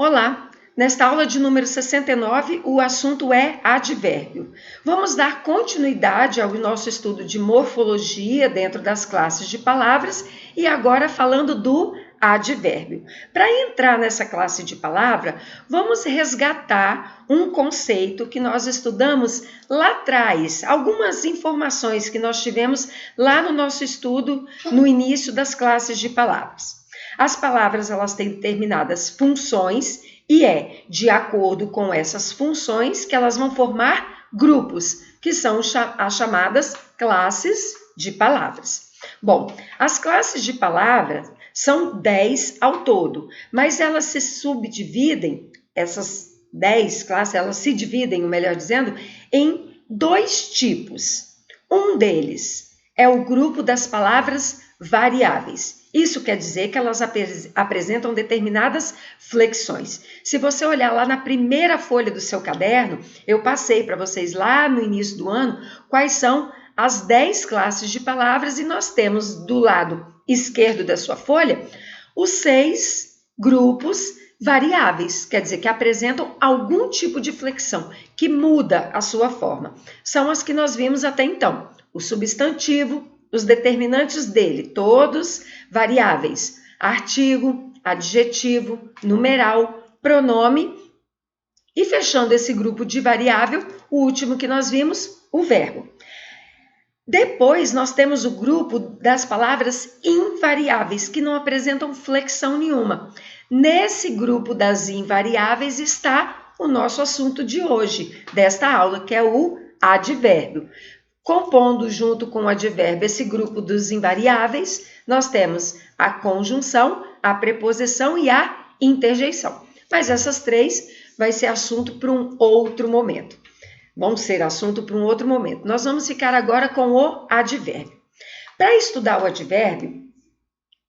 Olá! Nesta aula de número 69, o assunto é advérbio. Vamos dar continuidade ao nosso estudo de morfologia dentro das classes de palavras e agora falando do advérbio. Para entrar nessa classe de palavra, vamos resgatar um conceito que nós estudamos lá atrás, algumas informações que nós tivemos lá no nosso estudo no início das classes de palavras. As palavras elas têm determinadas funções e é de acordo com essas funções que elas vão formar grupos, que são as chamadas classes de palavras. Bom, as classes de palavras são 10 ao todo, mas elas se subdividem, essas 10 classes, elas se dividem, melhor dizendo, em dois tipos. Um deles é o grupo das palavras variáveis. Isso quer dizer que elas apresentam determinadas flexões. Se você olhar lá na primeira folha do seu caderno, eu passei para vocês lá no início do ano quais são as 10 classes de palavras e nós temos do lado esquerdo da sua folha os 6 grupos variáveis, quer dizer que apresentam algum tipo de flexão que muda a sua forma. São as que nós vimos até então: o substantivo, os determinantes dele, todos variáveis: artigo, adjetivo, numeral, pronome e, fechando esse grupo de variável, o último que nós vimos, o verbo. Depois, nós temos o grupo das palavras invariáveis, que não apresentam flexão nenhuma. Nesse grupo das invariáveis está o nosso assunto de hoje, desta aula, que é o advérbio. Compondo junto com o advérbio esse grupo dos invariáveis, nós temos a conjunção, a preposição e a interjeição. Mas essas três vai ser assunto para um outro momento. Vão ser assunto para um outro momento. Nós vamos ficar agora com o advérbio. Para estudar o advérbio,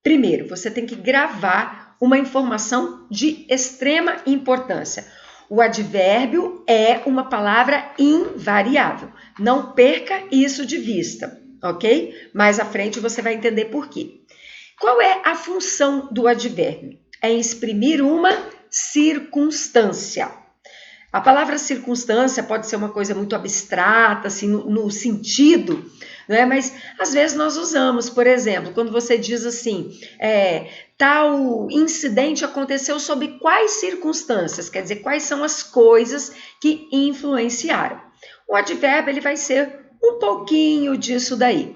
primeiro você tem que gravar uma informação de extrema importância. O advérbio é uma palavra invariável. Não perca isso de vista, ok? Mais à frente você vai entender por quê. Qual é a função do advérbio? É exprimir uma circunstância. A palavra circunstância pode ser uma coisa muito abstrata, assim, no sentido, né? Mas às vezes nós usamos, por exemplo, quando você diz assim, tal incidente aconteceu sob quais circunstâncias? Quer dizer, quais são as coisas que influenciaram? O advérbio ele vai ser um pouquinho disso daí.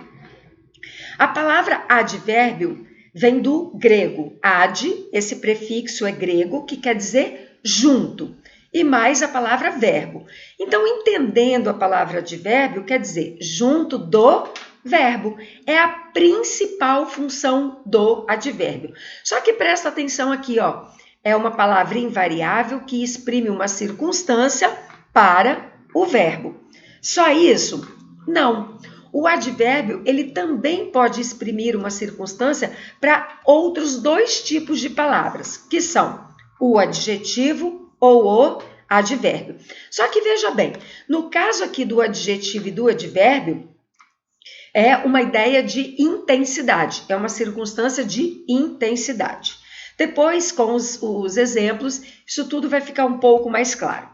A palavra advérbio vem do grego ad, esse prefixo é grego, que quer dizer junto. E mais a palavra verbo. Então, entendendo a palavra advérbio, quer dizer junto do verbo. É a principal função do advérbio. Só que presta atenção aqui, ó. É uma palavra invariável que exprime uma circunstância para o verbo. Só isso? Não. O advérbio, ele também pode exprimir uma circunstância para outros dois tipos de palavras, que são o adjetivo ou o advérbio. Só que veja bem, no caso aqui do adjetivo e do advérbio, é uma ideia de intensidade, é uma circunstância de intensidade. Depois, com os exemplos, isso tudo vai ficar um pouco mais claro,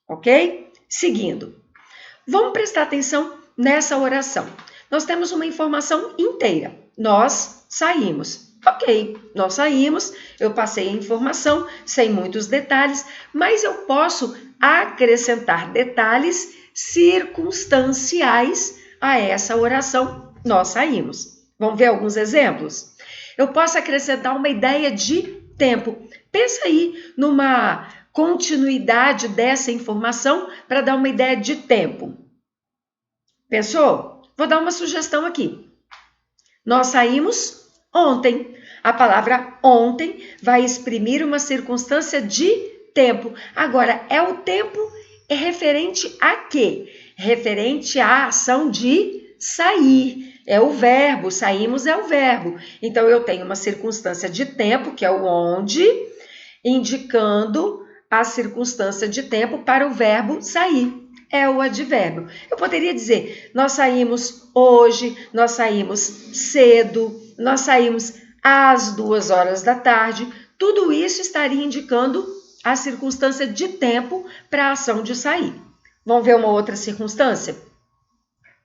ok? Seguindo, vamos prestar atenção nessa oração. Nós temos uma informação inteira, nós saímos. Ok, nós saímos, eu passei a informação sem muitos detalhes, mas eu posso acrescentar detalhes circunstanciais a essa oração, nós saímos. Vamos ver alguns exemplos? Eu posso acrescentar uma ideia de tempo. Pensa aí numa continuidade dessa informação para dar uma ideia de tempo. Pensou? Vou dar uma sugestão aqui. Nós saímos ontem. A palavra ontem vai exprimir uma circunstância de tempo. Agora, é o tempo referente a quê? Referente à ação de sair. É o verbo, saímos é o verbo. Então, eu tenho uma circunstância de tempo, que é o onde, indicando a circunstância de tempo para o verbo sair. É o advérbio. Eu poderia dizer, nós saímos hoje, nós saímos cedo, nós saímos às 2 horas da tarde. Tudo isso estaria indicando a circunstância de tempo para a ação de sair. Vamos ver uma outra circunstância?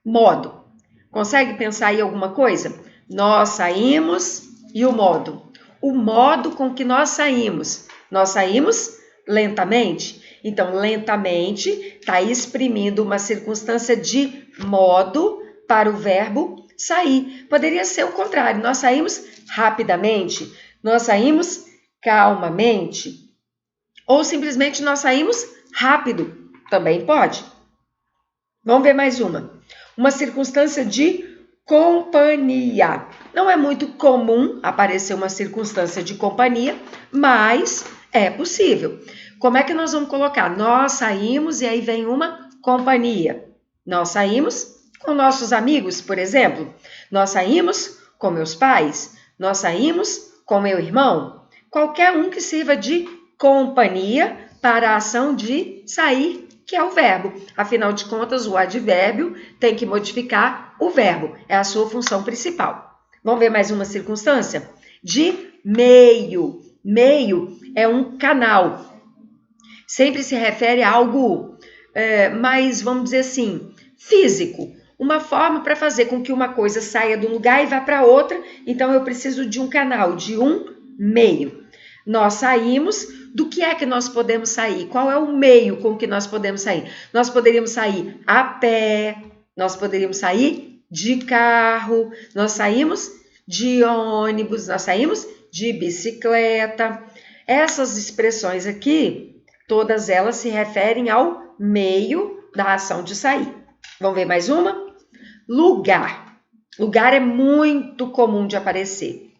Modo. Consegue pensar aí alguma coisa? Nós saímos e o modo. O modo com que nós saímos. Nós saímos lentamente. Então, lentamente está exprimindo uma circunstância de modo para o verbo sair. Poderia ser o contrário. Nós saímos rapidamente. Nós saímos calmamente. Ou simplesmente nós saímos rápido. Também pode. Vamos ver mais uma. Uma circunstância de companhia. Não é muito comum aparecer uma circunstância de companhia, mas é possível. Como é que nós vamos colocar? Nós saímos e aí vem uma companhia. Nós saímos com nossos amigos, por exemplo. Nós saímos com meus pais. Nós saímos com meu irmão. Qualquer um que sirva de companhia para a ação de sair, que é o verbo. Afinal de contas, o advérbio tem que modificar o verbo. É a sua função principal. Vamos ver mais uma circunstância? De meio. Meio é um canal. Sempre se refere a algo mais, vamos dizer assim, físico. Uma forma para fazer com que uma coisa saia de um lugar e vá para outra. Então, eu preciso de um canal, de um meio. Nós saímos. Do que é que nós podemos sair? Qual é o meio com que nós podemos sair? Nós poderíamos sair a pé, nós poderíamos sair de carro, nós saímos de ônibus, nós saímos de bicicleta. Essas expressões aqui, todas elas se referem ao meio da ação de sair. Vamos ver mais uma? Lugar. Lugar é muito comum de aparecer.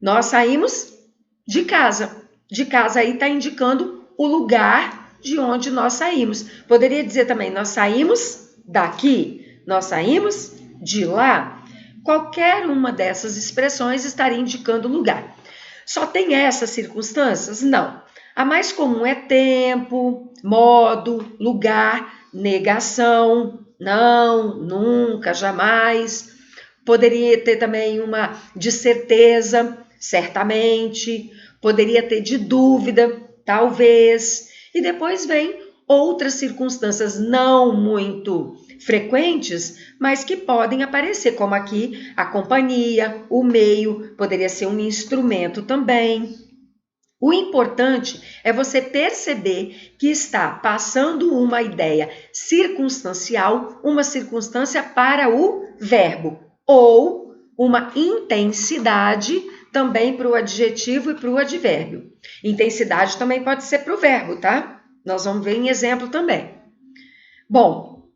Nós saímos de casa. De casa aí está indicando o lugar de onde nós saímos. Poderia dizer também, nós saímos daqui, nós saímos de lá. Qualquer uma dessas expressões estaria indicando o lugar. Só tem essas circunstâncias? Não. A mais comum é tempo, modo, lugar, negação, não, nunca, jamais. Poderia ter também uma de certeza, certamente. Poderia ter de dúvida, talvez. E depois vem outras circunstâncias não muito frequentes, mas que podem aparecer, como aqui a companhia, o meio, poderia ser um instrumento também. O importante é você perceber que está passando uma ideia circunstancial, uma circunstância para o verbo, ou uma intensidade também para o adjetivo e para o advérbio. Intensidade também pode ser para o verbo, tá? Nós vamos ver em exemplo também. Bom,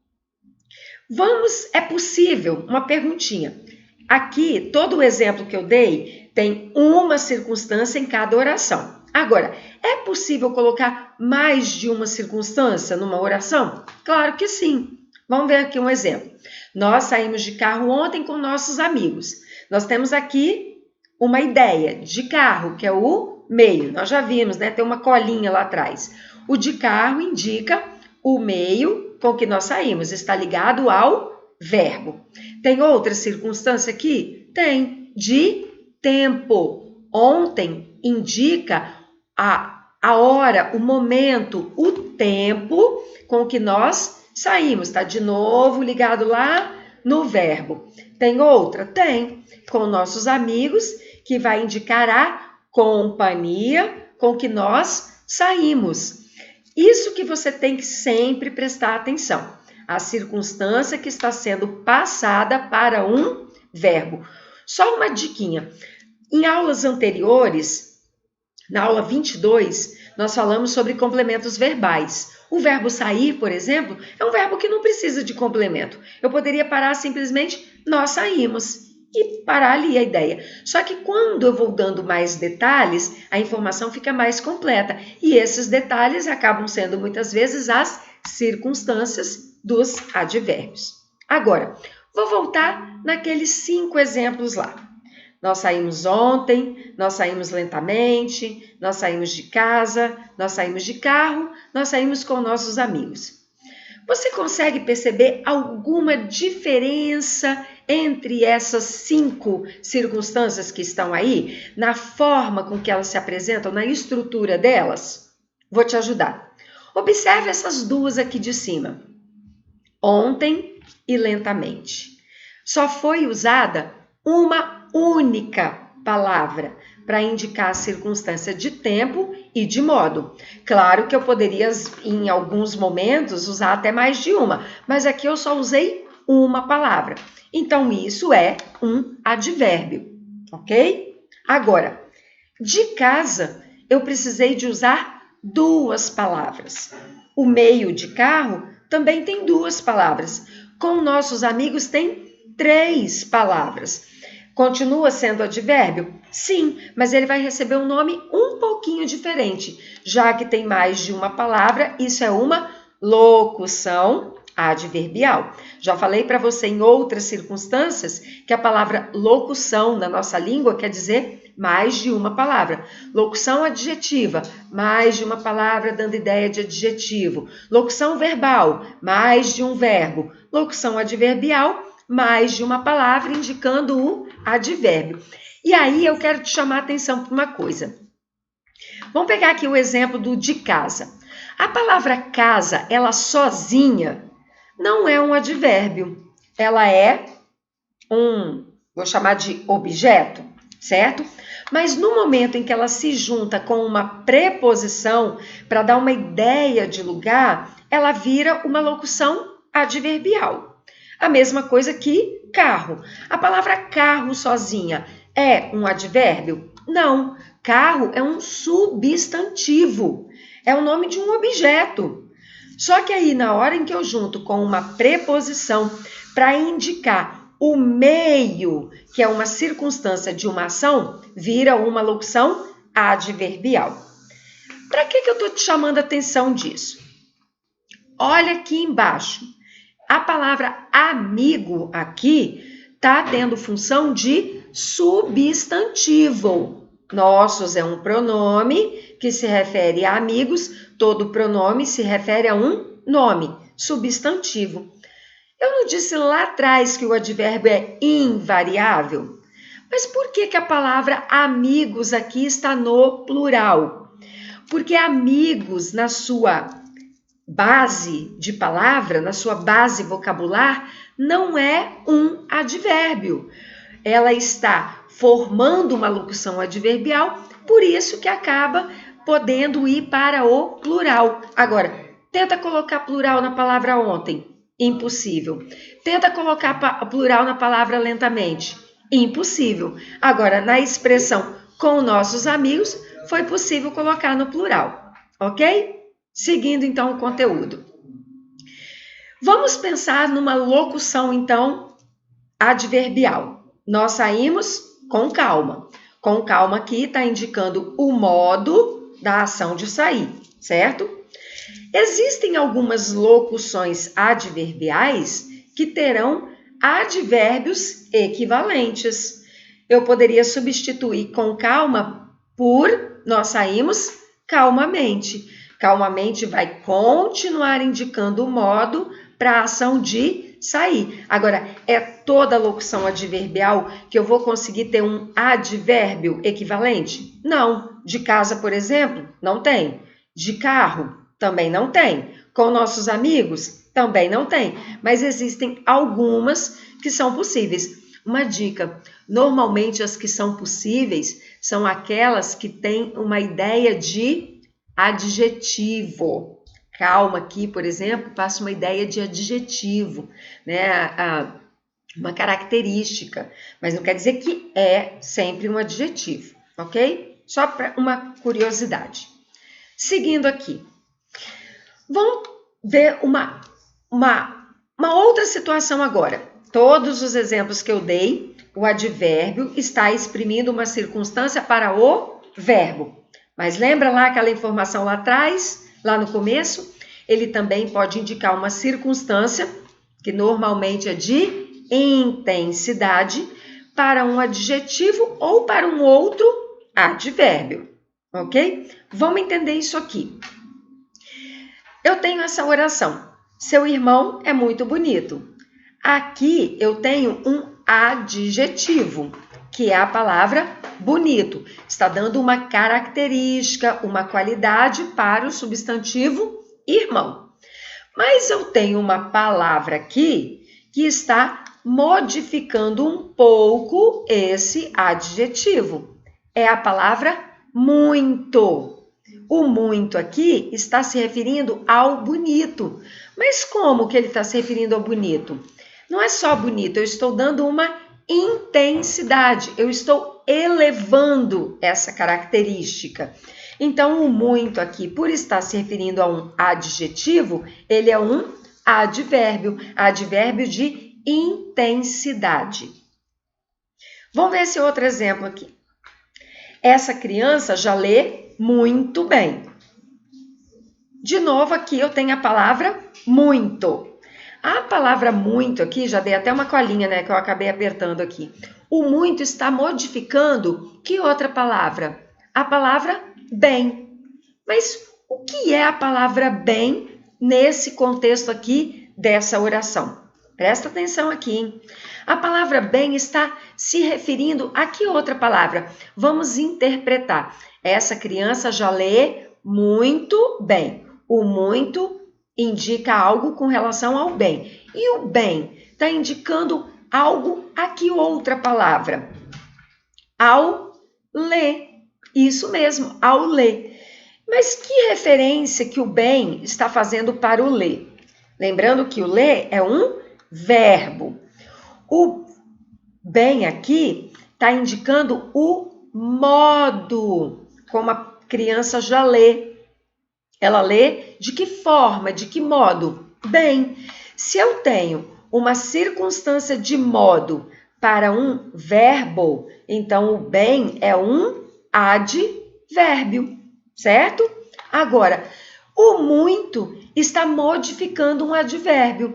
é possível, uma perguntinha. Aqui, todo o exemplo que eu dei tem uma circunstância em cada oração. Agora, é possível colocar mais de uma circunstância numa oração? Claro que sim. Vamos ver aqui um exemplo. Nós saímos de carro ontem com nossos amigos. Nós temos aqui uma ideia de carro, que é o meio. Nós já vimos, né? Tem uma colinha lá atrás. O de carro indica o meio com que nós saímos. Está ligado ao verbo. Tem outra circunstância aqui? Tem. De tempo. Ontem indica a hora, o momento, o tempo com que nós saímos. Está de novo ligado lá no verbo. Tem outra? Tem. Com nossos amigos, que vai indicar a companhia com que nós saímos. Isso que você tem que sempre prestar atenção. A circunstância que está sendo passada para um verbo. Só uma diquinha. Em aulas anteriores, na aula 22, nós falamos sobre complementos verbais. O verbo sair, por exemplo, é um verbo que não precisa de complemento. Eu poderia parar simplesmente, nós saímos. E parar ali a ideia. Só que quando eu vou dando mais detalhes, a informação fica mais completa. E esses detalhes acabam sendo muitas vezes as circunstâncias dos advérbios. Agora, vou voltar naqueles 5 exemplos lá. Nós saímos ontem, nós saímos lentamente, nós saímos de casa, nós saímos de carro, nós saímos com nossos amigos. Você consegue perceber alguma diferença entre essas 5 circunstâncias que estão aí, na forma com que elas se apresentam, na estrutura delas? Vou te ajudar. Observe essas duas aqui de cima. Ontem e lentamente. Só foi usada uma única palavra para indicar a circunstância de tempo e de modo. Claro que eu poderia, em alguns momentos, usar até mais de uma, mas aqui eu só usei uma palavra. Então, isso é um advérbio, ok? Agora, de casa, eu precisei de usar 2 palavras. O meio de carro também tem 2 palavras. Com nossos amigos tem 3 palavras. Continua sendo advérbio? Sim, mas ele vai receber um nome um pouquinho diferente. Já que tem mais de uma palavra, isso é uma locução adverbial. Já falei para você em outras circunstâncias que a palavra locução na nossa língua quer dizer mais de uma palavra. Locução adjetiva, mais de uma palavra dando ideia de adjetivo. Locução verbal, mais de um verbo. Locução adverbial, mais de uma palavra indicando o advérbio. E aí eu quero te chamar a atenção para uma coisa. Vamos pegar aqui o exemplo do de casa. A palavra casa, ela sozinha, não é um advérbio. Ela é vou chamar de objeto, certo? Mas no momento em que ela se junta com uma preposição para dar uma ideia de lugar, ela vira uma locução adverbial. A mesma coisa que carro. A palavra carro sozinha é um advérbio? Não. Carro é um substantivo. É o nome de um objeto. Só que aí, na hora em que eu junto com uma preposição para indicar o meio, que é uma circunstância de uma ação, vira uma locução adverbial. Para que eu estou te chamando a atenção disso? Olha aqui embaixo. A palavra amigo aqui está tendo função de substantivo. Nossos é um pronome que se refere a amigos, todo pronome se refere a um nome, substantivo. Eu não disse lá atrás que o advérbio é invariável? Mas por que a palavra amigos aqui está no plural? Porque amigos, na sua base de palavra, na sua base vocabular, não é um advérbio. Ela está formando uma locução adverbial, por isso que acaba podendo ir para o plural. Agora, tenta colocar plural na palavra ontem. Impossível. Tenta colocar plural na palavra lentamente. Impossível. Agora, na expressão com nossos amigos, foi possível colocar no plural. Ok? Seguindo, então, o conteúdo. Vamos pensar numa locução, então, adverbial. Nós saímos com calma. Com calma aqui está indicando o modo da ação de sair, certo? Existem algumas locuções adverbiais que terão advérbios equivalentes. Eu poderia substituir com calma por nós saímos calmamente. Calmamente vai continuar indicando o modo para a ação de sair. Agora, é toda locução adverbial que eu vou conseguir ter um advérbio equivalente? Não. De casa, por exemplo, não tem. De carro, também não tem. Com nossos amigos, também não tem. Mas existem algumas que são possíveis. Uma dica: normalmente as que são possíveis são aquelas que têm uma ideia de adjetivo. Calma aqui, por exemplo, passa uma ideia de adjetivo, né? Uma característica, mas não quer dizer que é sempre um adjetivo, ok? Só para uma curiosidade. Seguindo aqui, vamos ver uma outra situação agora. Todos os exemplos que eu dei, o advérbio está exprimindo uma circunstância para o verbo. Mas lembra lá aquela informação lá atrás, lá no começo? Ele também pode indicar uma circunstância, que normalmente é de intensidade, para um adjetivo ou para um outro advérbio, ok? Vamos entender isso aqui. Eu tenho essa oração: seu irmão é muito bonito. Aqui eu tenho um adjetivo, que é a palavra bonito. Está dando uma característica, uma qualidade para o substantivo irmão. Mas eu tenho uma palavra aqui que está modificando um pouco esse adjetivo. É a palavra muito. O muito aqui está se referindo ao bonito. Mas como que ele está se referindo ao bonito? Não é só bonito, eu estou dando uma intensidade, eu estou elevando essa característica. Então, o muito aqui, por estar se referindo a um adjetivo, ele é um advérbio de intensidade. Vamos ver esse outro exemplo aqui. Essa criança já lê muito bem. De novo, aqui eu tenho a palavra muito. A palavra muito aqui, já dei até uma colinha, né, que eu acabei apertando aqui. O muito está modificando que outra palavra? A palavra bem. Mas o que é a palavra bem nesse contexto aqui dessa oração? Presta atenção aqui, hein? A palavra bem está se referindo a que outra palavra? Vamos interpretar. Essa criança já lê muito bem. O muito indica algo com relação ao bem. E o bem está indicando algo a que outra palavra? Ao ler. Isso mesmo, ao ler. Mas que referência que o bem está fazendo para o ler? Lembrando que o ler é um verbo. O bem aqui está indicando o modo como a criança já lê. Ela lê de que forma, de que modo? Bem, se eu tenho uma circunstância de modo para um verbo, então o bem é um advérbio, certo? Agora, o muito está modificando um advérbio.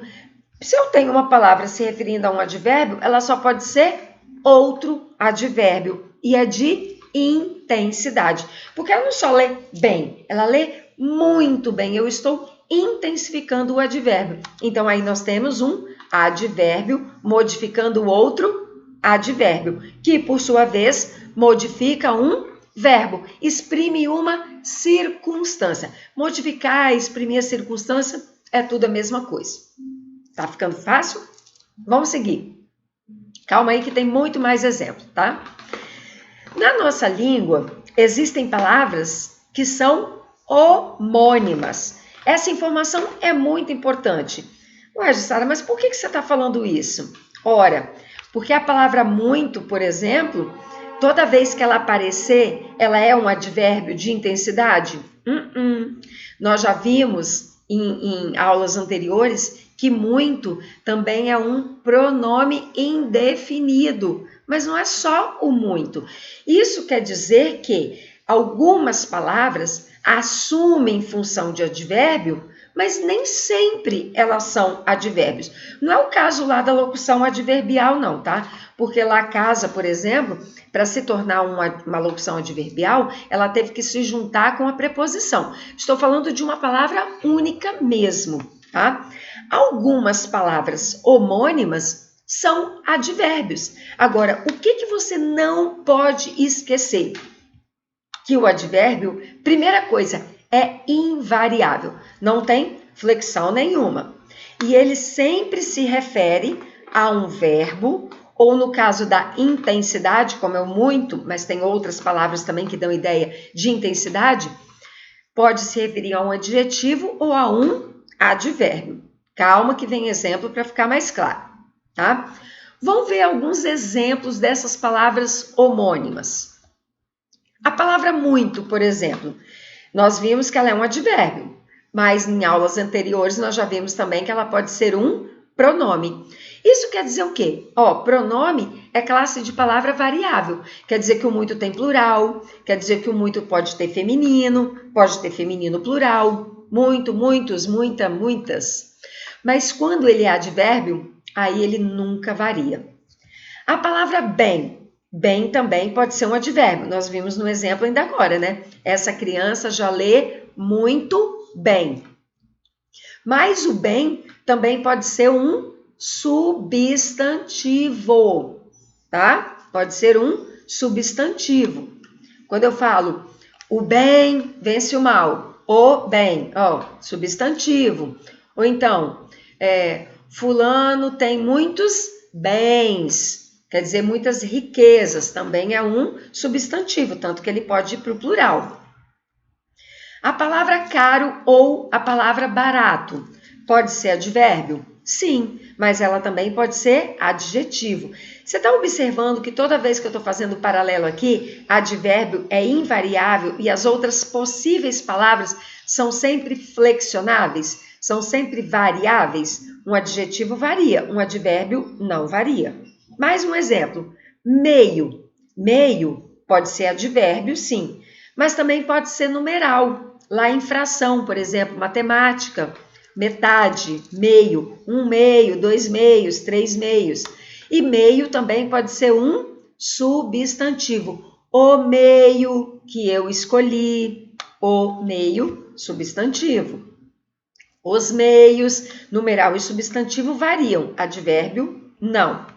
Se eu tenho uma palavra se referindo a um advérbio, ela só pode ser outro advérbio, e é de intensidade, porque ela não só lê bem, ela lê muito bem. Eu estou intensificando o advérbio. Então, aí nós temos um advérbio modificando o outro advérbio, que, por sua vez, modifica um verbo, exprime uma circunstância. Modificar, exprimir a circunstância é tudo a mesma coisa. Tá ficando fácil? Vamos seguir. Calma aí que tem muito mais exemplo, tá? Na nossa língua, existem palavras que são homônimas. Essa informação é muito importante. Ué, Jussara, mas por que você está falando isso? Ora, porque a palavra muito, por exemplo, toda vez que ela aparecer, ela é um advérbio de intensidade? Nós já vimos em aulas anteriores que muito também é um pronome indefinido, mas não é só o muito. Isso quer dizer que algumas palavras assumem função de advérbio, mas nem sempre elas são advérbios. Não é o caso lá da locução adverbial, não, tá? Porque lá casa, por exemplo, para se tornar uma locução adverbial, ela teve que se juntar com a preposição. Estou falando de uma palavra única mesmo, tá? Algumas palavras homônimas são advérbios. Agora, o que você não pode esquecer? Que o advérbio, primeira coisa, é invariável, não tem flexão nenhuma. E ele sempre se refere a um verbo, ou no caso da intensidade, como é o muito, mas tem outras palavras também que dão ideia de intensidade, pode se referir a um adjetivo ou a um advérbio. Calma que vem exemplo para ficar mais claro, tá? Vamos ver alguns exemplos dessas palavras homônimas. A palavra muito, por exemplo, nós vimos que ela é um advérbio, mas em aulas anteriores nós já vimos também que ela pode ser um pronome. Isso quer dizer o quê? Pronome é classe de palavra variável. Quer dizer que o muito tem plural, quer dizer que o muito pode ter feminino plural, muito, muitos, muita, muitas. Mas quando ele é advérbio, aí ele nunca varia. A palavra bem, bem também pode ser um advérbio. Nós vimos no exemplo ainda agora, né? Essa criança já lê muito bem. Mas o bem também pode ser um substantivo, tá? Pode ser um substantivo. Quando eu falo o bem vence o mal, o bem, ó, substantivo. Ou então, fulano tem muitos bens, quer dizer, muitas riquezas, também é um substantivo, tanto que ele pode ir para o plural. A palavra caro ou a palavra barato pode ser advérbio? Sim, mas ela também pode ser adjetivo. Você está observando que toda vez que eu estou fazendo o paralelo aqui, advérbio é invariável e as outras possíveis palavras são sempre flexionáveis, são sempre variáveis? Um adjetivo varia, um advérbio não varia. Mais um exemplo, meio. Meio pode ser advérbio, sim, mas também pode ser numeral. Lá em fração, por exemplo, matemática, metade, meio, um meio, dois meios, três meios. E meio também pode ser um substantivo. O meio que eu escolhi, o meio, substantivo. Os meios, numeral e substantivo variam, advérbio, não.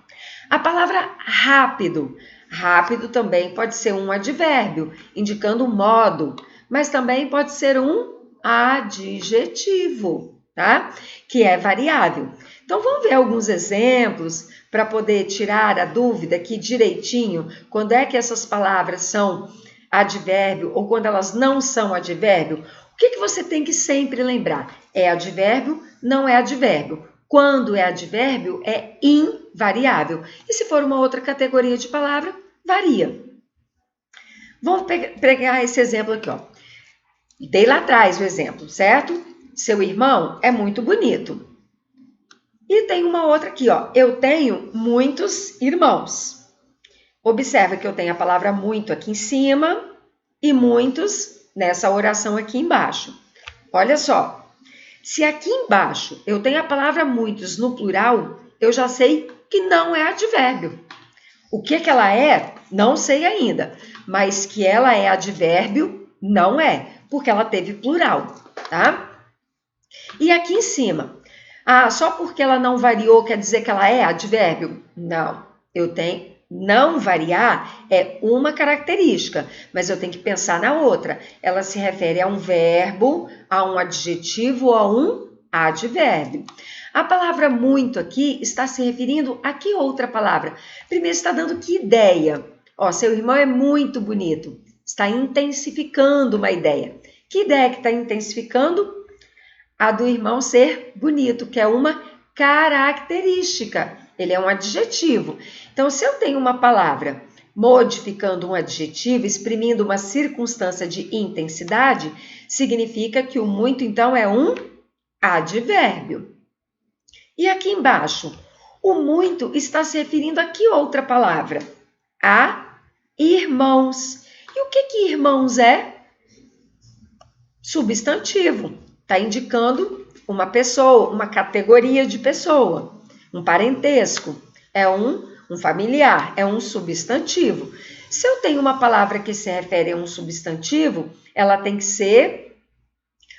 A palavra rápido. Rápido também pode ser um advérbio, indicando o modo, mas também pode ser um adjetivo, tá? Que é variável. Então, vamos ver alguns exemplos para poder tirar a dúvida aqui direitinho, quando é que essas palavras são advérbio ou quando elas não são advérbio. O que você tem que sempre lembrar? É advérbio, não é advérbio. Quando é advérbio, é invariável. E se for uma outra categoria de palavra, varia. Vamos pegar esse exemplo aqui, ó. Dei lá atrás o exemplo, certo? Seu irmão é muito bonito. E tem uma outra aqui, ó. Eu tenho muitos irmãos. Observa que eu tenho a palavra muito aqui em cima e muitos nessa oração aqui embaixo. Olha só. Se aqui embaixo eu tenho a palavra muitos no plural, eu já sei que não é advérbio. O que ela é, não sei ainda, mas que ela é advérbio, não é, porque ela teve plural, tá? E aqui em cima, só porque ela não variou quer dizer que ela é advérbio? Não, eu tenho, não variar é uma característica, mas eu tenho que pensar na outra. Ela se refere a um verbo, a um adjetivo ou a um advérbio. A palavra muito aqui está se referindo a que outra palavra? Primeiro está dando que ideia. Ó, seu irmão é muito bonito. Está intensificando uma ideia. Que ideia que está intensificando? A do irmão ser bonito, que é uma característica. Ele é um adjetivo. Então, se eu tenho uma palavra modificando um adjetivo, exprimindo uma circunstância de intensidade, significa que o muito, então, é um advérbio. E aqui embaixo, o muito está se referindo a que outra palavra? A irmãos. E o que irmãos é? Substantivo. Está indicando uma pessoa, uma categoria de pessoa, um parentesco. É um familiar, é um substantivo. Se eu tenho uma palavra que se refere a um substantivo, ela tem que ser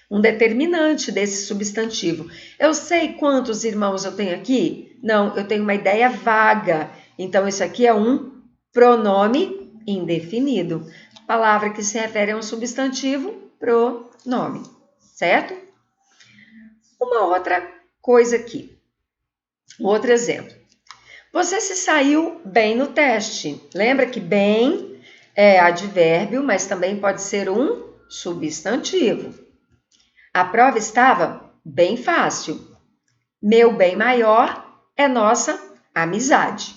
um determinante desse substantivo. Eu sei quantos irmãos eu tenho aqui? Não, eu tenho uma ideia vaga. Então, isso aqui é um pronome indefinido. Palavra que se refere a um substantivo, pronome, certo? Uma outra coisa aqui. Outro exemplo. Você se saiu bem no teste. Lembra que bem é advérbio, mas também pode ser um substantivo. A prova estava bem fácil. Meu bem maior é nossa amizade.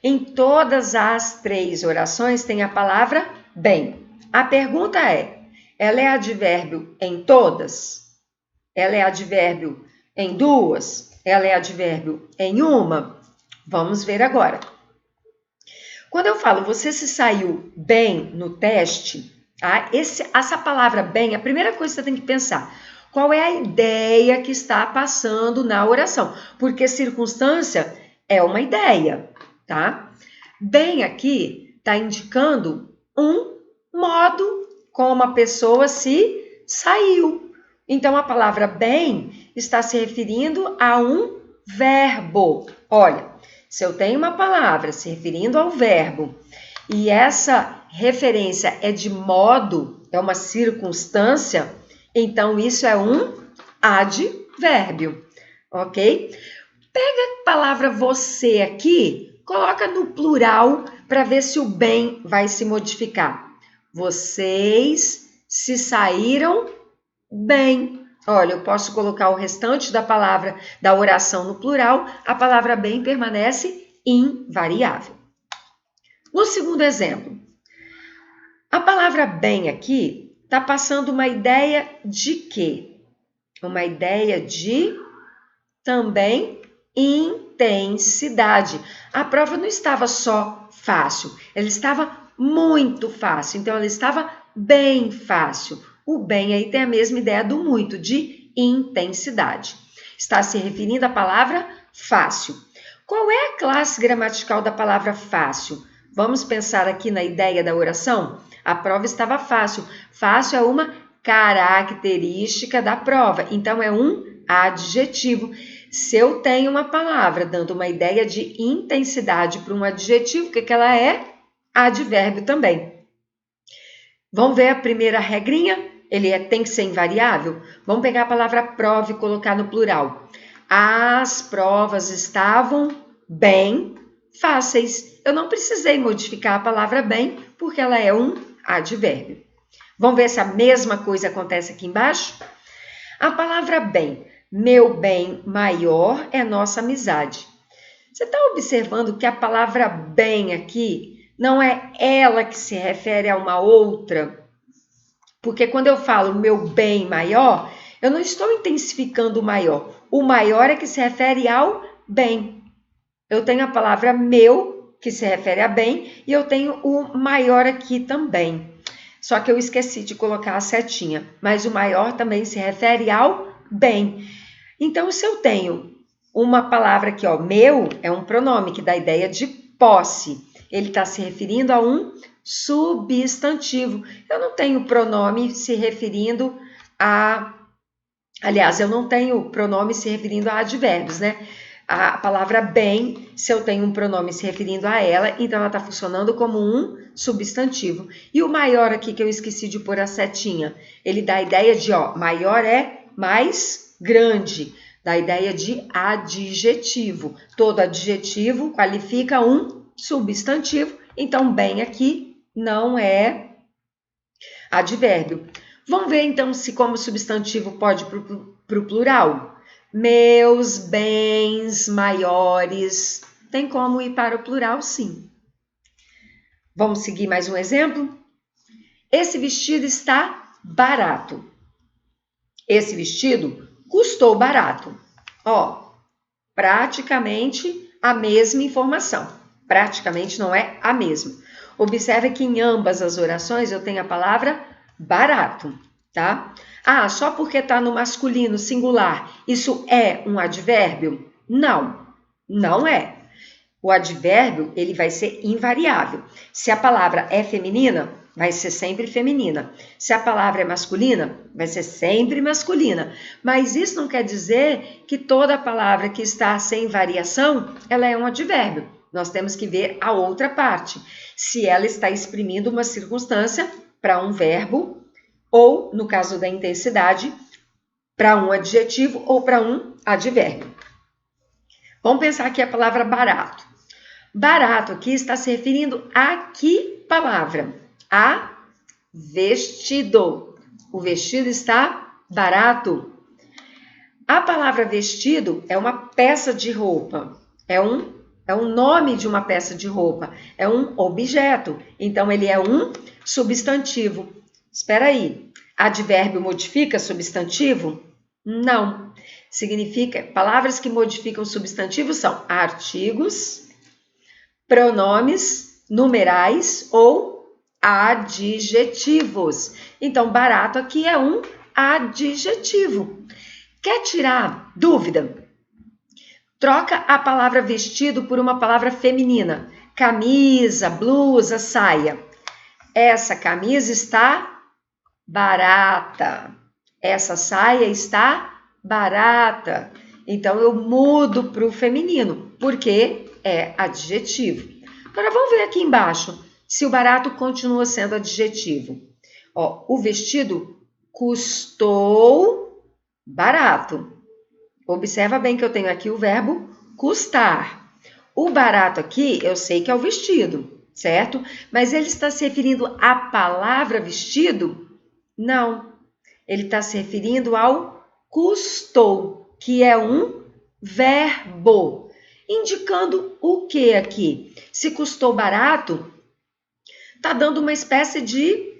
Em todas as 3 orações tem a palavra bem. A pergunta é, ela é advérbio em todas? Ela é advérbio em 2? Ela é advérbio em uma? Vamos ver agora. Quando eu falo você se saiu bem no teste, tá? Essa palavra bem, a primeira coisa que você tem que pensar, qual é a ideia que está passando na oração? Porque circunstância é uma ideia, tá? Bem aqui está indicando um modo como a pessoa se saiu. Então, a palavra bem está se referindo a um verbo. Olha, se eu tenho uma palavra se referindo ao verbo e essa referência é de modo, é uma circunstância, então isso é um advérbio, ok? Pega a palavra você aqui, coloca no plural para ver se o bem vai se modificar. Vocês se saíram bem. Olha, eu posso colocar o restante da palavra da oração no plural, a palavra bem permanece invariável. No segundo exemplo, a palavra bem aqui está passando uma ideia de quê? Uma ideia de também intensidade. A prova não estava só fácil, ela estava muito fácil, então ela estava bem fácil. O bem aí tem a mesma ideia do muito, de intensidade. Está se referindo à palavra fácil. Qual é a classe gramatical da palavra fácil? Vamos pensar aqui na ideia da oração? A prova estava fácil. Fácil é uma característica da prova, então é um adjetivo. Se eu tenho uma palavra dando uma ideia de intensidade para um adjetivo, o que ela é? Advérbio também. Vamos ver a primeira regrinha? Ele tem que ser invariável? Vamos pegar a palavra prova e colocar no plural. As provas estavam bem fáceis. Eu não precisei modificar a palavra bem, porque ela é um advérbio. Vamos ver se a mesma coisa acontece aqui embaixo? A palavra bem. Meu bem maior é nossa amizade. Você está observando que a palavra bem aqui não é ela que se refere a uma outra? Porque quando eu falo meu bem maior, eu não estou intensificando o maior. O maior é que se refere ao bem. Eu tenho a palavra meu, que se refere a bem, e eu tenho o maior aqui também. Só que eu esqueci de colocar a setinha. Mas o maior também se refere ao bem. Então, se eu tenho uma palavra aqui, ó, meu, é um pronome que dá a ideia de posse. Ele está se referindo a um substantivo. Eu não tenho pronome se referindo a... Aliás, eu não tenho pronome se referindo a advérbios, né? A palavra bem, se eu tenho um pronome se referindo a ela, então ela está funcionando como um substantivo. E o maior aqui, que eu esqueci de pôr a setinha, ele dá a ideia de, ó, maior é mais grande, dá a ideia de adjetivo. Todo adjetivo qualifica um substantivo, então bem aqui não é advérbio. Vamos ver então se como substantivo pode para o plural. Meus bens maiores. Tem como ir para o plural, sim. Vamos seguir mais um exemplo? Esse vestido está barato. Esse vestido custou barato. Ó, praticamente a mesma informação. Praticamente não é a mesma. Observe que em ambas as orações eu tenho a palavra barato, tá? Ah, só porque está no masculino singular, isso é um advérbio? Não, não é. O advérbio, ele vai ser invariável. Se a palavra é feminina, vai ser sempre feminina. Se a palavra é masculina, vai ser sempre masculina. Mas isso não quer dizer que toda palavra que está sem variação, ela é um advérbio. Nós temos que ver a outra parte. Se ela está exprimindo uma circunstância para um verbo, ou, no caso da intensidade, para um adjetivo ou para um advérbio. Vamos pensar aqui a palavra barato. Barato aqui está se referindo a que palavra? A vestido. O vestido está barato. A palavra vestido é uma peça de roupa. É um nome de uma peça de roupa. É um objeto. Então, ele é um substantivo. Espera aí. Advérbio modifica substantivo? Não. Significa, palavras que modificam substantivo são artigos, pronomes, numerais ou adjetivos. Então, barato aqui é um adjetivo. Quer tirar dúvida? Troca a palavra vestido por uma palavra feminina. Camisa, blusa, saia. Essa camisa está barata. Essa saia está barata. Então, eu mudo para o feminino, porque é adjetivo. Agora, vamos ver aqui embaixo se o barato continua sendo adjetivo. Ó, o vestido custou barato. Observa bem que eu tenho aqui o verbo custar. O barato aqui, eu sei que é o vestido, certo? Mas ele está se referindo à palavra vestido? Não. Ele está se referindo ao custou, que é um verbo. Indicando o que aqui? Se custou barato, está dando uma espécie de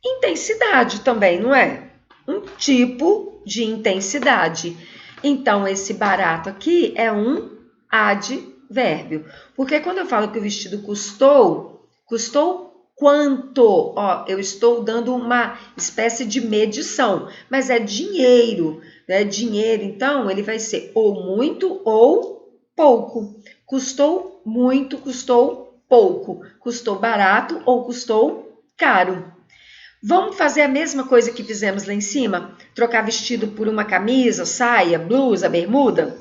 intensidade também, não é? Um tipo de intensidade. Então, esse barato aqui é um advérbio. Porque quando eu falo que o vestido custou, custou quanto? Ó, eu estou dando uma espécie de medição, mas é dinheiro, né? Dinheiro, então, ele vai ser ou muito ou pouco. Custou muito, custou pouco. Custou barato ou custou caro. Vamos fazer a mesma coisa que fizemos lá em cima? Trocar vestido por uma camisa, saia, blusa, bermuda?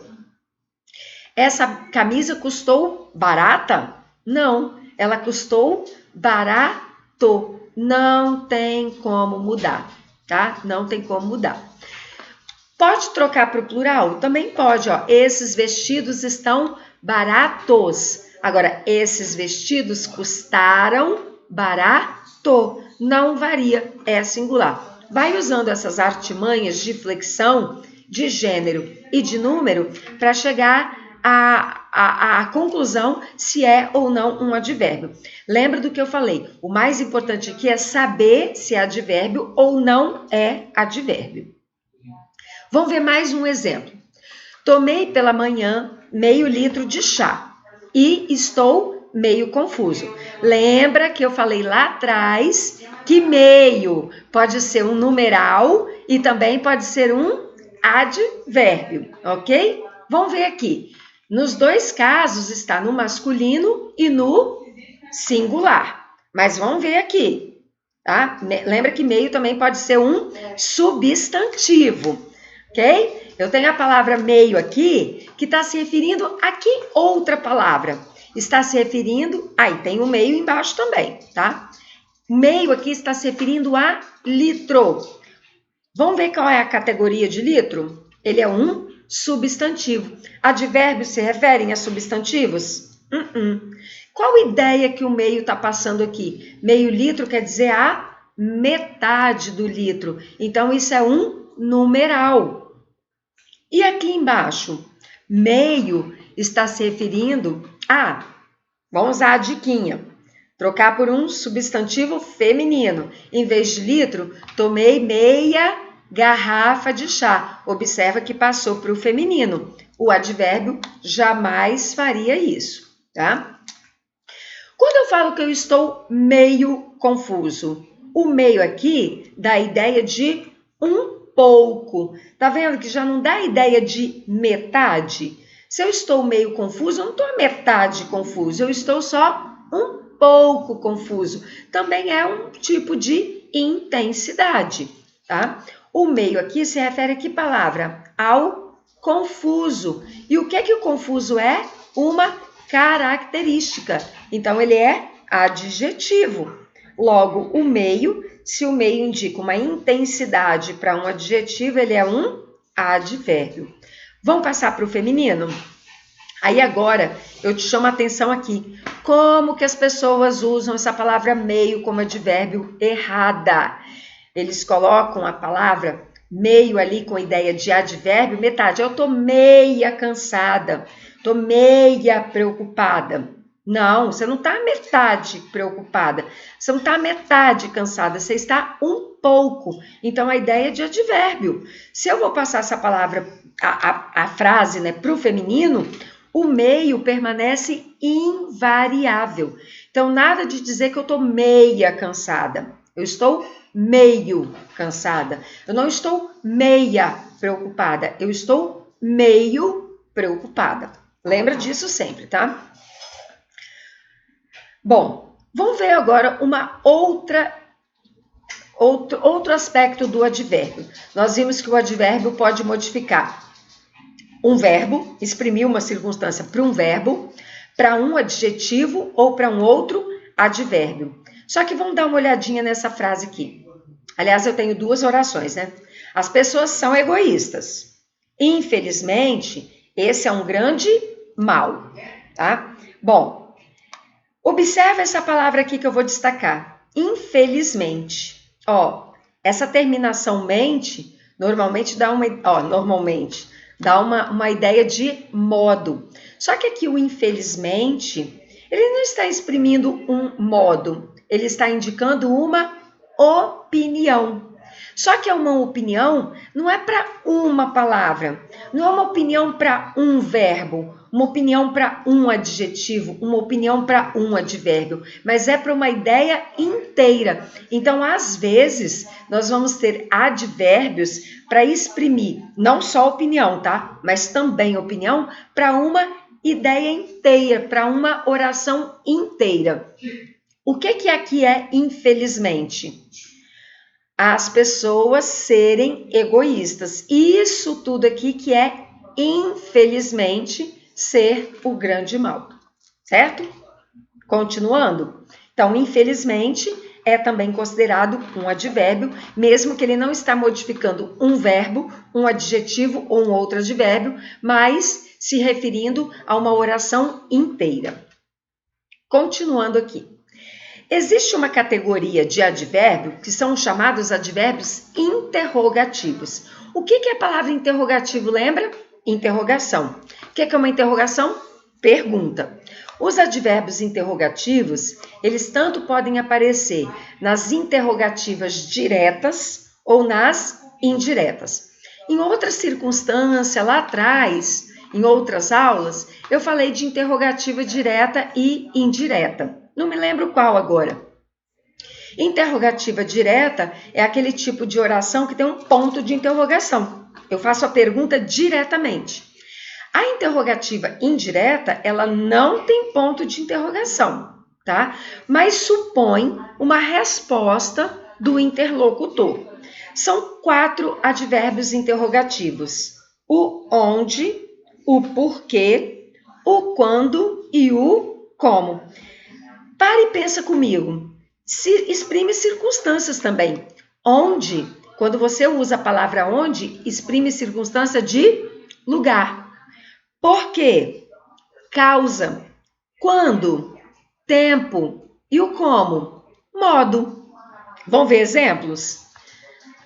Essa camisa custou barata? Não, ela custou barato. Não tem como mudar, tá? Não tem como mudar. Pode trocar para o plural? Também pode, ó. Esses vestidos estão baratos. Agora, esses vestidos custaram barato. Não varia, é singular. Vai usando essas artimanhas de flexão, de gênero e de número para chegar à conclusão se é ou não um advérbio. Lembra do que eu falei? O mais importante aqui é saber se é advérbio ou não é advérbio. Vamos ver mais um exemplo. Tomei pela manhã meio litro de chá e estou meio confuso. Lembra que eu falei lá atrás que meio pode ser um numeral e também pode ser um advérbio, ok? Vamos ver aqui. Nos dois casos está no masculino e no singular. Mas vamos ver aqui, tá? Lembra que meio também pode ser um substantivo, ok? Eu tenho a palavra meio aqui, que está se referindo a que outra palavra? Está se referindo... Aí, tem o meio embaixo também, tá? Meio aqui está se referindo a litro. Vamos ver qual é a categoria de litro? Ele é um substantivo. Advérbios se referem a substantivos? Qual ideia que o meio está passando aqui? Meio litro quer dizer a metade do litro. Então, isso é um numeral. E aqui embaixo, meio está se referindo a, vamos usar a diquinha, trocar por um substantivo feminino. Em vez de litro, tomei meia garrafa de chá. Observa que passou para o feminino. O advérbio jamais faria isso, tá? Quando eu falo que eu estou meio confuso, o meio aqui dá a ideia de um pouco. Tá vendo que já não dá a ideia de metade? Se eu estou meio confuso, eu não estou a metade confuso, eu estou só um pouco confuso. Também é um tipo de intensidade, tá? O meio aqui se refere a que palavra? Ao confuso. E o que o confuso é? Uma característica. Então, ele é adjetivo. Logo, o meio, se o meio indica uma intensidade para um adjetivo, ele é um advérbio. Vamos passar para o feminino? Aí agora, eu te chamo a atenção aqui. Como que as pessoas usam essa palavra meio como advérbio errada? Eles colocam a palavra meio ali com a ideia de advérbio, metade. Eu tô meia cansada, tô meia preocupada. Não, você não está metade preocupada, você não está metade cansada, você está um pouco. Então, a ideia é de advérbio. Se eu vou passar essa palavra, a frase, né, para o feminino, o meio permanece invariável. Então, nada de dizer que eu estou meia cansada. Eu estou meio cansada. Eu não estou meia preocupada, eu estou meio preocupada. Lembra disso sempre, tá? Bom, vamos ver agora outro aspecto do advérbio. Nós vimos que o advérbio pode modificar um verbo, exprimir uma circunstância para um verbo, para um adjetivo ou para um outro advérbio. Só que vamos dar uma olhadinha nessa frase aqui. Aliás, eu tenho duas orações, né? As pessoas são egoístas. Infelizmente, esse é um grande mal, tá? Bom, observa essa palavra aqui que eu vou destacar. Infelizmente. Ó, essa terminação mente normalmente dá uma ideia de modo. Só que aqui o infelizmente, ele não está exprimindo um modo, ele está indicando uma opinião. Só que é uma opinião, não é para uma palavra, não é uma opinião para um verbo, uma opinião para um adjetivo, uma opinião para um advérbio, mas é para uma ideia inteira. Então, às vezes, nós vamos ter advérbios para exprimir não só opinião, tá? Mas também opinião para uma ideia inteira, para uma oração inteira. O que aqui é infelizmente? As pessoas serem egoístas. Isso tudo aqui que é, infelizmente, ser o grande mal, certo? Continuando. Então, infelizmente, é também considerado um advérbio, mesmo que ele não está modificando um verbo, um adjetivo ou um outro advérbio, mas se referindo a uma oração inteira. Continuando aqui. Existe uma categoria de advérbio que são chamados advérbios interrogativos. O que é a palavra interrogativo, lembra? Interrogação. O que é uma interrogação? Pergunta. Os advérbios interrogativos, eles tanto podem aparecer nas interrogativas diretas ou nas indiretas. Em outra circunstância, lá atrás, em outras aulas, eu falei de interrogativa direta e indireta. Não me lembro qual agora. Interrogativa direta é aquele tipo de oração que tem um ponto de interrogação. Eu faço a pergunta diretamente. A interrogativa indireta, ela não tem ponto de interrogação, tá? Mas supõe uma resposta do interlocutor. São 4 advérbios interrogativos. O onde, o porquê, o quando e o como. Para e pensa comigo. Exprime circunstâncias também. Onde, quando você usa a palavra onde, exprime circunstância de lugar. Por quê? Causa. Quando? Tempo. E o como? Modo. Vamos ver exemplos?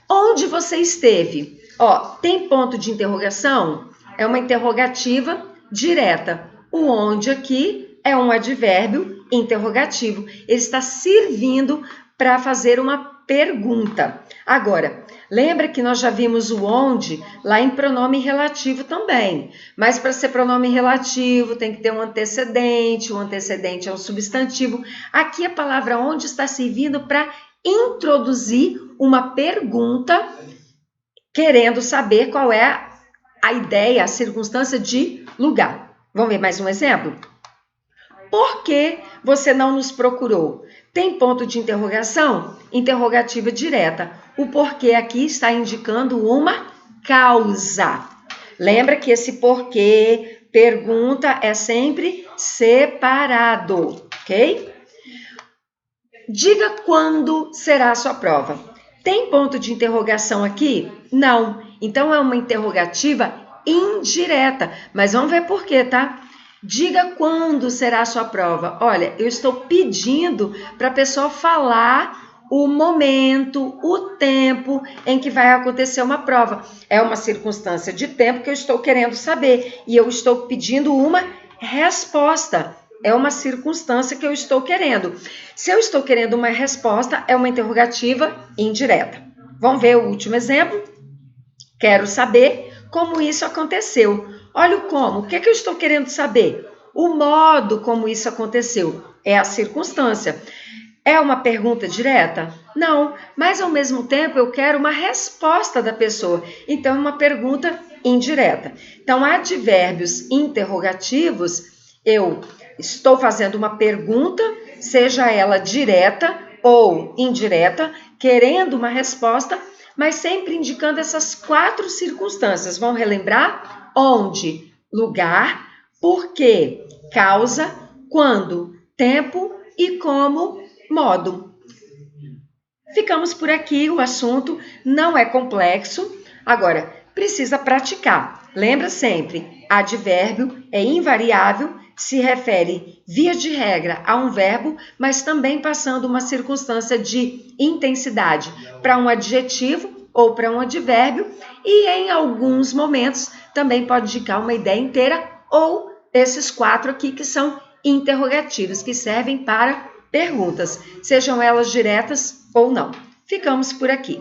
Onde você esteve? Ó, tem ponto de interrogação? É uma interrogativa direta. O onde aqui é um advérbio interrogativo. Ele está servindo para fazer uma pergunta. Agora, lembra que nós já vimos o onde lá em pronome relativo também. Mas para ser pronome relativo tem que ter um antecedente. O antecedente é um substantivo. Aqui a palavra onde está servindo para introduzir uma pergunta, querendo saber qual é a ideia, a circunstância de lugar. Vamos ver mais um exemplo? Por que você não nos procurou? Tem ponto de interrogação? Interrogativa direta. O porquê aqui está indicando uma causa. Lembra que esse porquê, pergunta, é sempre separado, ok? Diga quando será a sua prova. Tem ponto de interrogação aqui? Não. Então, é uma interrogativa indireta. Mas vamos ver por quê, tá? Diga quando será a sua prova. Olha, eu estou pedindo para a pessoa falar o momento, o tempo em que vai acontecer uma prova. É uma circunstância de tempo que eu estou querendo saber e eu estou pedindo uma resposta. É uma circunstância que eu estou querendo. Se eu estou querendo uma resposta, é uma interrogativa indireta. Vamos ver o último exemplo? Quero saber como isso aconteceu. Olha o como. O que eu estou querendo saber? O modo como isso aconteceu. É a circunstância. É uma pergunta direta? Não, mas ao mesmo tempo eu quero uma resposta da pessoa. Então, é uma pergunta indireta. Então, advérbios interrogativos, eu estou fazendo uma pergunta, seja ela direta ou indireta, querendo uma resposta, mas sempre indicando essas 4 circunstâncias. Vão relembrar? Onde, lugar, porquê, causa, quando, tempo e como, modo. Ficamos por aqui, o assunto não é complexo. Agora, precisa praticar. Lembra sempre, advérbio é invariável, se refere, via de regra, a um verbo, mas também passando uma circunstância de intensidade para um adjetivo ou para um advérbio, e em alguns momentos também pode indicar uma ideia inteira ou esses 4 aqui que são interrogativos, que servem para perguntas, sejam elas diretas ou não. Ficamos por aqui.